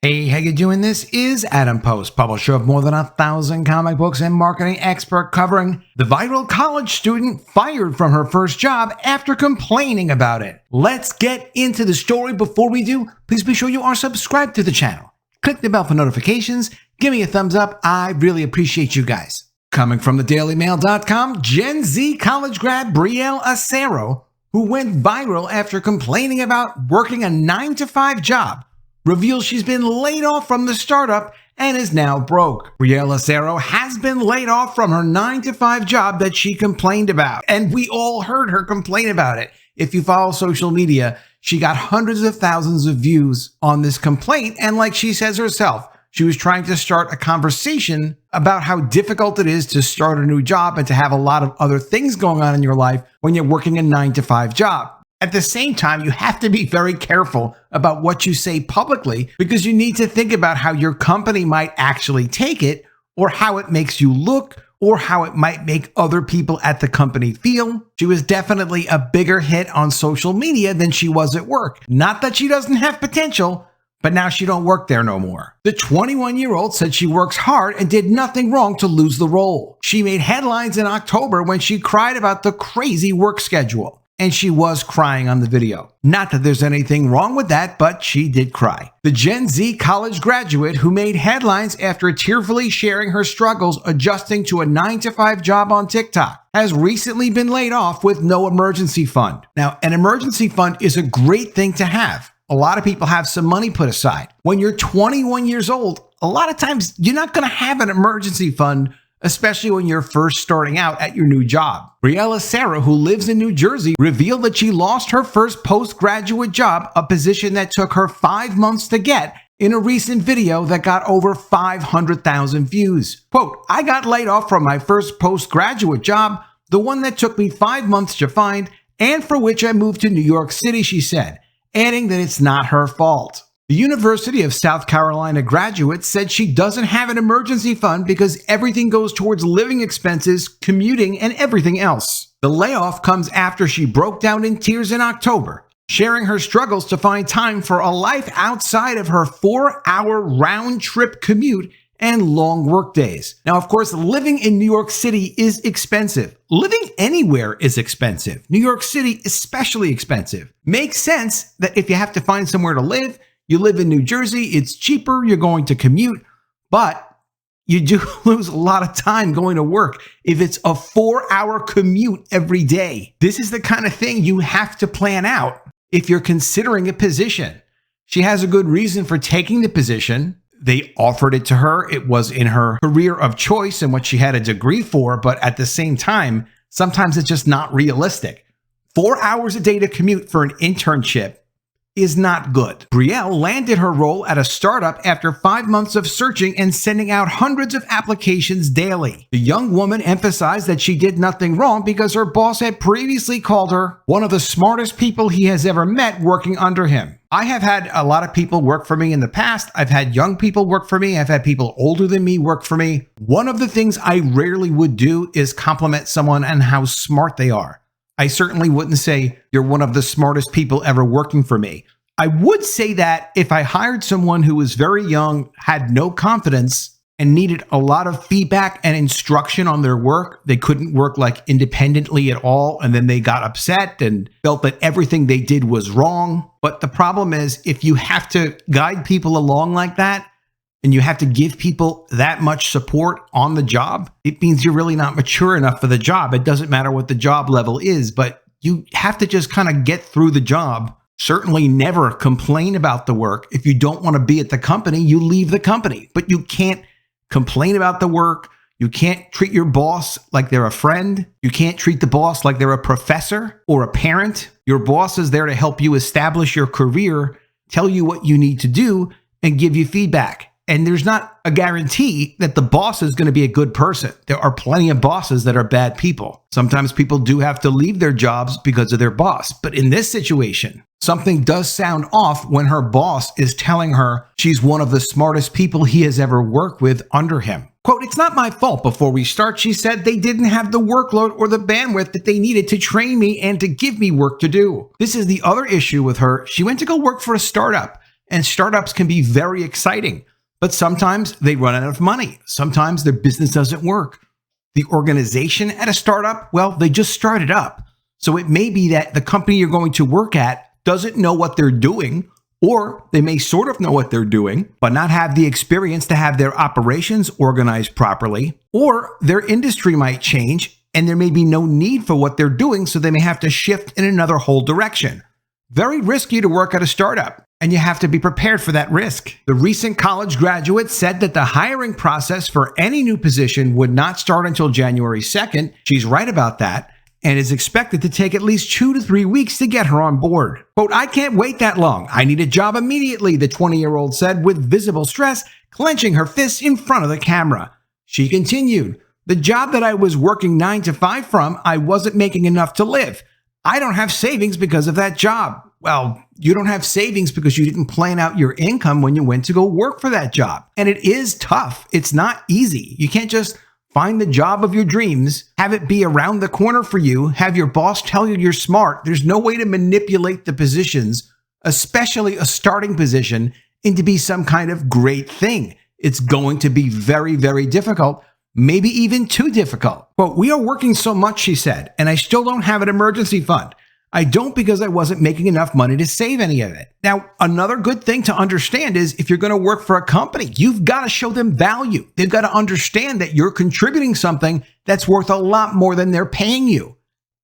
Hey, how you doing? This is Adam Post, publisher of more than 1,000 comic books and marketing expert, covering the viral college student fired from her first job after complaining about it. Let's get into the story. Before we do, please be sure you are subscribed to the channel. Click the bell for notifications. Give me a thumbs up. I really appreciate you guys. Coming from thedailymail.com, Gen Z college grad Brielle Asero, who went viral after complaining about working a 9-to-5 job, reveals she's been laid off from the startup and is now broke. Brielle Asero has been laid off from her 9-to-5 job that she complained about, and we all heard her complain about it. If you follow social media, she got hundreds of thousands of views on this complaint, and like she says herself, she was trying to start a conversation about how difficult it is to start a new job and to have a lot of other things going on in your life when you're working a 9-to-5 job. At the same time, you have to be very careful about what you say publicly because you need to think about how your company might actually take it, or how it makes you look, or how it might make other people at the company feel. She was definitely a bigger hit on social media than she was at work. Not that she doesn't have potential, but now she don't work there no more. The 21-year-old said she works hard and did nothing wrong to lose the role. She made headlines in October when she cried about the crazy work schedule. And she was crying on the video. Not that there's anything wrong with that, but she did cry. The Gen Z college graduate who made headlines after tearfully sharing her struggles adjusting to a 9-to-5 job on TikTok has recently been laid off with no emergency fund. Now, an emergency fund is a great thing to have. A lot of people have some money put aside. When you're 21 years old, a lot of times you're not going to have an emergency fund, especially when you're first starting out at your new job. Brielle Asero, who lives in New Jersey, revealed that she lost her first postgraduate job, a position that took her 5 months to get, in a recent video that got over 500,000 views. Quote, "I got laid off from my first postgraduate job, the one that took me 5 months to find, and for which I moved to New York City," she said, adding that it's not her fault. The University of South Carolina graduate said she doesn't have an emergency fund because everything goes towards living expenses, commuting, and everything else. The layoff comes after she broke down in tears in October, sharing her struggles to find time for a life outside of her 4-hour round-trip commute and long workdays. Now, of course, living in New York City is expensive. Living anywhere is expensive. New York City especially expensive. Makes sense that if you have to find somewhere to live, you live in New Jersey, it's cheaper, you're going to commute, but you do lose a lot of time going to work if it's a 4-hour commute every day. This is the kind of thing you have to plan out if you're considering a position. She has a good reason for taking the position. They offered it to her. It was in her career of choice and what she had a degree for, but at the same time, sometimes it's just not realistic. 4 hours a day to commute for an internship is not good. Brielle landed her role at a startup after 5 months of searching and sending out hundreds of applications daily. The young woman emphasized that she did nothing wrong because her boss had previously called her one of the smartest people he has ever met working under him. "I have had a lot of people work for me in the past. I've had young people work for me. I've had people older than me work for me. One of the things I rarely would do is compliment someone on how smart they are. I certainly wouldn't say you're one of the smartest people ever working for me. I would say that if I hired someone who was very young, had no confidence, and needed a lot of feedback and instruction on their work, they couldn't work like independently at all, and then they got upset and felt that everything they did was wrong. But the problem is, if you have to guide people along like that, and you have to give people that much support on the job, it means you're really not mature enough for the job. It doesn't matter what the job level is, but you have to just kind of get through the job. Certainly never complain about the work. If you don't want to be at the company, you leave the company. But you can't complain about the work. You can't treat your boss like they're a friend. You can't treat the boss like they're a professor or a parent. Your boss is there to help you establish your career, tell you what you need to do, and give you feedback. And there's not a guarantee that the boss is going to be a good person. There are plenty of bosses that are bad people. Sometimes people do have to leave their jobs because of their boss. But in this situation, something does sound off when her boss is telling her she's one of the smartest people he has ever worked with under him. Quote, "It's not my fault. Before we start," she said, "they didn't have the workload or the bandwidth that they needed to train me and to give me work to do." This is the other issue with her. She went to go work for a startup. And startups can be very exciting, but sometimes they run out of money. Sometimes their business doesn't work. The organization at a startup, well, they just started up. So it may be that the company you're going to work at doesn't know what they're doing, or they may sort of know what they're doing, but not have the experience to have their operations organized properly, or their industry might change and there may be no need for what they're doing, so they may have to shift in another whole direction. Very risky to work at a startup, and you have to be prepared for that risk. The recent college graduate said that the hiring process for any new position would not start until January 2nd. She's right about that, and is expected to take at least 2 to 3 weeks to get her on board. Quote, "I can't wait that long. I need a job immediately," the 20-year-old said with visible stress, clenching her fists in front of the camera. She continued, "The job that I was working 9 to 5 from, I wasn't making enough to live. I don't have savings because of that job." Well, you don't have savings because you didn't plan out your income when you went to go work for that job. And it is tough. It's not easy. You can't just find the job of your dreams, have it be around the corner for you, have your boss tell you you're smart. There's no way to manipulate the positions, especially a starting position, into be some kind of great thing. It's going to be very, very difficult, maybe even too difficult. But we are working so much, she said, and I still don't have an emergency fund. I don't because I wasn't making enough money to save any of it. Now, another good thing to understand is if you're going to work for a company, you've got to show them value. They've got to understand that you're contributing something that's worth a lot more than they're paying you.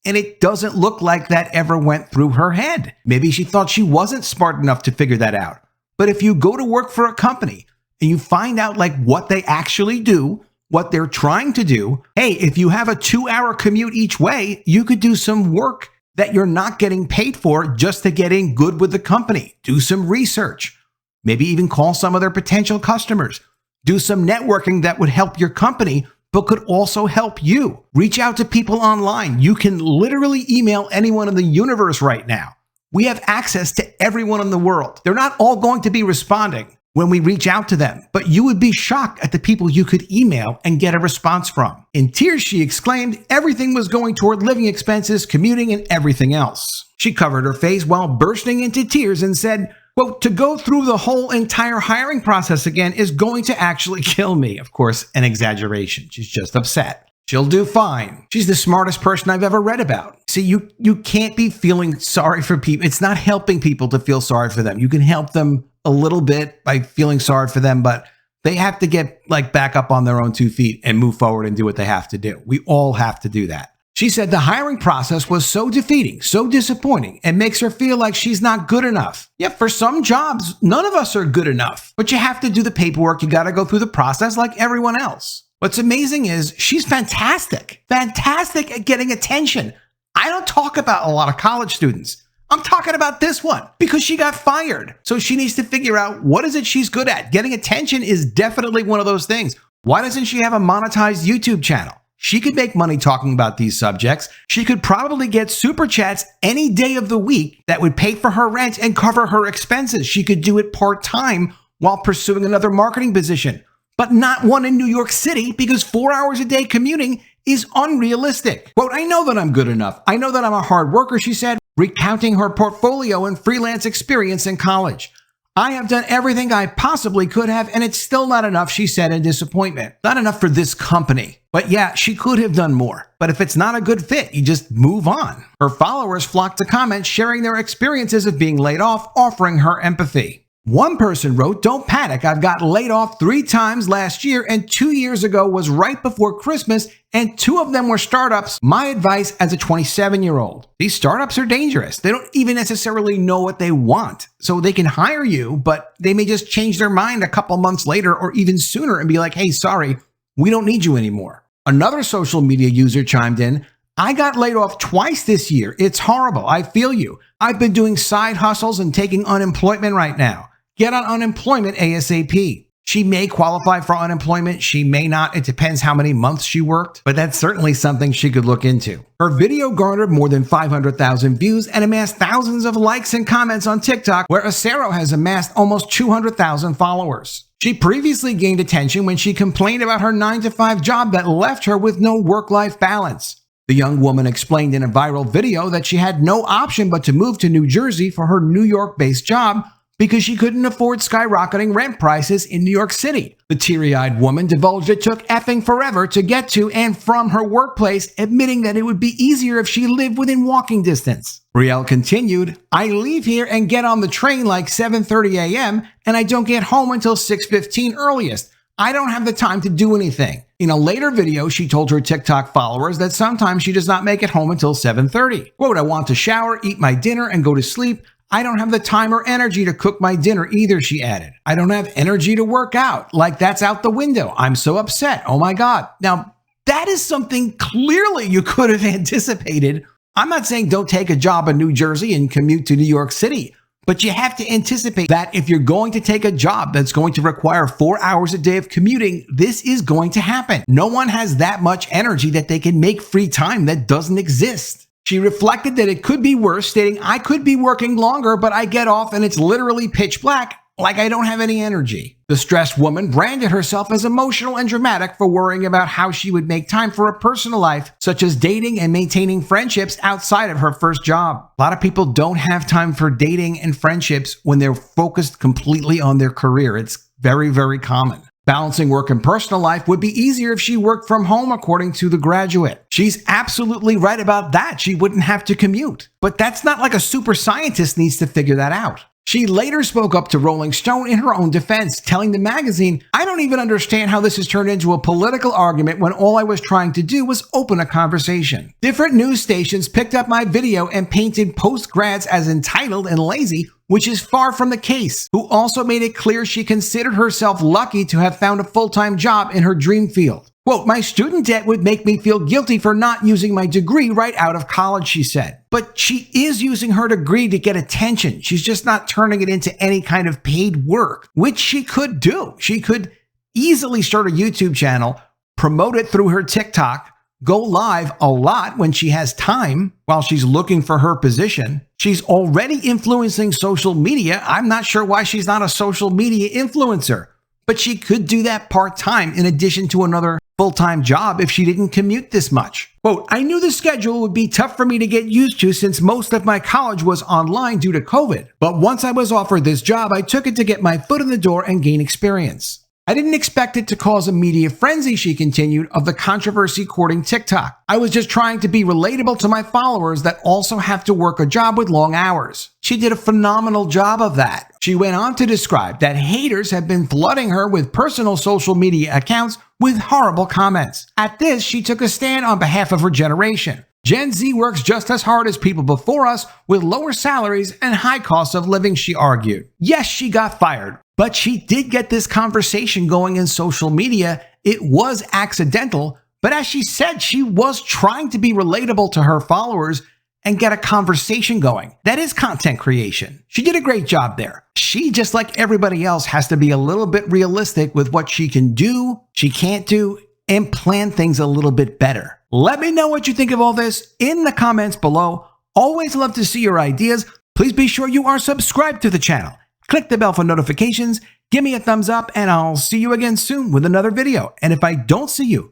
And it doesn't look like that ever went through her head. Maybe she thought she wasn't smart enough to figure that out. But if you go to work for a company and you find out like what they actually do, what they're trying to do, hey, if you have a 2-hour commute each way, you could do some work that you're not getting paid for just to get in good with the company. Do some research. Maybe even call some of their potential customers. Do some networking that would help your company, but could also help you. Reach out to people online. You can literally email anyone in the universe right now. We have access to everyone in the world. They're not all going to be responding when we reach out to them, but you would be shocked at the people you could email and get a response from. In tears, she exclaimed everything was going toward living expenses, commuting, and everything else. She covered her face while bursting into tears and said, quote, "To go through the whole entire hiring process again is going to actually kill me." Of course, an exaggeration. She's just upset. She'll do fine. She's the smartest person I've ever read about. See, you can't be feeling sorry for people. It's not helping people to feel sorry for them. You can help them a little bit by feeling sorry for them, but they have to get back up on their own 2 feet and move forward and do what they have to do. We all have to do that. She said the hiring process was so defeating, so disappointing, and makes her feel like she's not good enough. Yet for some jobs, none of us are good enough, but you have to do the paperwork. You got to go through the process like everyone else. What's amazing is she's fantastic at getting attention. I don't talk about a lot of college students. I'm talking about this one because she got fired. So she needs to figure out what is it she's good at. Getting attention is definitely one of those things. Why doesn't she have a monetized YouTube channel? She could make money talking about these subjects. She could probably get super chats any day of the week that would pay for her rent and cover her expenses. She could do it part-time while pursuing another marketing position, but not one in New York City because 4 hours a day commuting is unrealistic. Quote, "I know that I'm good enough. I know that I'm a hard worker," she said, recounting her portfolio and freelance experience in college. "I have done everything I possibly could have, and it's still not enough," she said in disappointment. Not enough for this company. But yeah, she could have done more. But if it's not a good fit, you just move on. Her followers flocked to comments, sharing their experiences of being laid off, offering her empathy. One person wrote, "Don't panic. I've got laid off 3 times last year, and 2 years ago was right before Christmas, and 2 of them were startups. My advice as a 27-year-old. These startups are dangerous. They don't even necessarily know what they want. So they can hire you, but they may just change their mind a couple months later or even sooner and be like, hey, sorry, we don't need you anymore." Another social media user chimed in, "I got laid off twice this year. It's horrible. I feel you. I've been doing side hustles and taking unemployment right now. Get on unemployment ASAP." She may qualify for unemployment. She may not. It depends how many months she worked, but that's certainly something she could look into. Her video garnered more than 500,000 views and amassed thousands of likes and comments on TikTok, where Asero has amassed almost 200,000 followers. She previously gained attention when she complained about her 9-to-5 job that left her with no work-life balance. The young woman explained in a viral video that she had no option but to move to New Jersey for her New York-based job, because she couldn't afford skyrocketing rent prices in New York City. The teary-eyed woman divulged it took effing forever to get to and from her workplace, admitting that it would be easier if she lived within walking distance. Brielle continued, "I leave here and get on the train like 7:30 a.m. and I don't get home until 6:15 earliest. I don't have the time to do anything." In a later video, she told her TikTok followers that sometimes she does not make it home until 7:30. Quote, "I want to shower, eat my dinner, and go to sleep. I don't have the time or energy to cook my dinner either," she added. "I don't have energy to work out. Like, that's out the window. I'm so upset. Oh my God." Now, that is something clearly you could have anticipated. I'm not saying don't take a job in New Jersey and commute to New York City, but you have to anticipate that if you're going to take a job that's going to require 4 hours a day of commuting, this is going to happen. No one has that much energy that they can make free time that doesn't exist. She reflected that it could be worse, stating, "I could be working longer, but I get off and it's literally pitch black, like I don't have any energy." The stressed woman branded herself as emotional and dramatic for worrying about how she would make time for a personal life, such as dating and maintaining friendships outside of her first job. A lot of people don't have time for dating and friendships when they're focused completely on their career. It's very, very common. Balancing work and personal life would be easier if she worked from home, according to the graduate. She's absolutely right about that. She wouldn't have to commute. But that's not like a super scientist needs to figure that out. She later spoke up to Rolling Stone in her own defense, telling the magazine, "I don't even understand how this has turned into a political argument when all I was trying to do was open a conversation. Different news stations picked up my video and painted post-grads as entitled and lazy, which is far from the case," who also made it clear she considered herself lucky to have found a full-time job in her dream field. Quote, "My student debt would make me feel guilty for not using my degree right out of college," she said. But she is using her degree to get attention. She's just not turning it into any kind of paid work, which she could do. She could easily start a YouTube channel, promote it through her TikTok, go live a lot when she has time while she's looking for her position. She's already influencing social media. I'm not sure why she's not a social media influencer, but she could do that part-time in addition to another full-time job if she didn't commute this much. Quote, "I knew the schedule would be tough for me to get used to since most of my college was online due to COVID. But once I was offered this job, I took it to get my foot in the door and gain experience. I didn't expect it to cause a media frenzy," she continued, "of the controversy courting TikTok. I was just trying to be relatable to my followers that also have to work a job with long hours." She did a phenomenal job of that. She went on to describe that haters have been flooding her with personal social media accounts with horrible comments. At this, she took a stand on behalf of her generation. "Gen Z works just as hard as people before us with lower salaries and high costs of living," she argued. Yes, she got fired, but she did get this conversation going in social media. It was accidental, but as she said, she was trying to be relatable to her followers and get a conversation going. That is content creation. She did a great job there. She, just like everybody else, has to be a little bit realistic with what she can do, she can't do, and plan things a little bit better. Let me know what you think of all this in the comments below. Always love to see your ideas. Please be sure you are subscribed to the channel. Click the bell for notifications, give me a thumbs up, and I'll see you again soon with another video. And if I don't see you,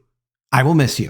I will miss you.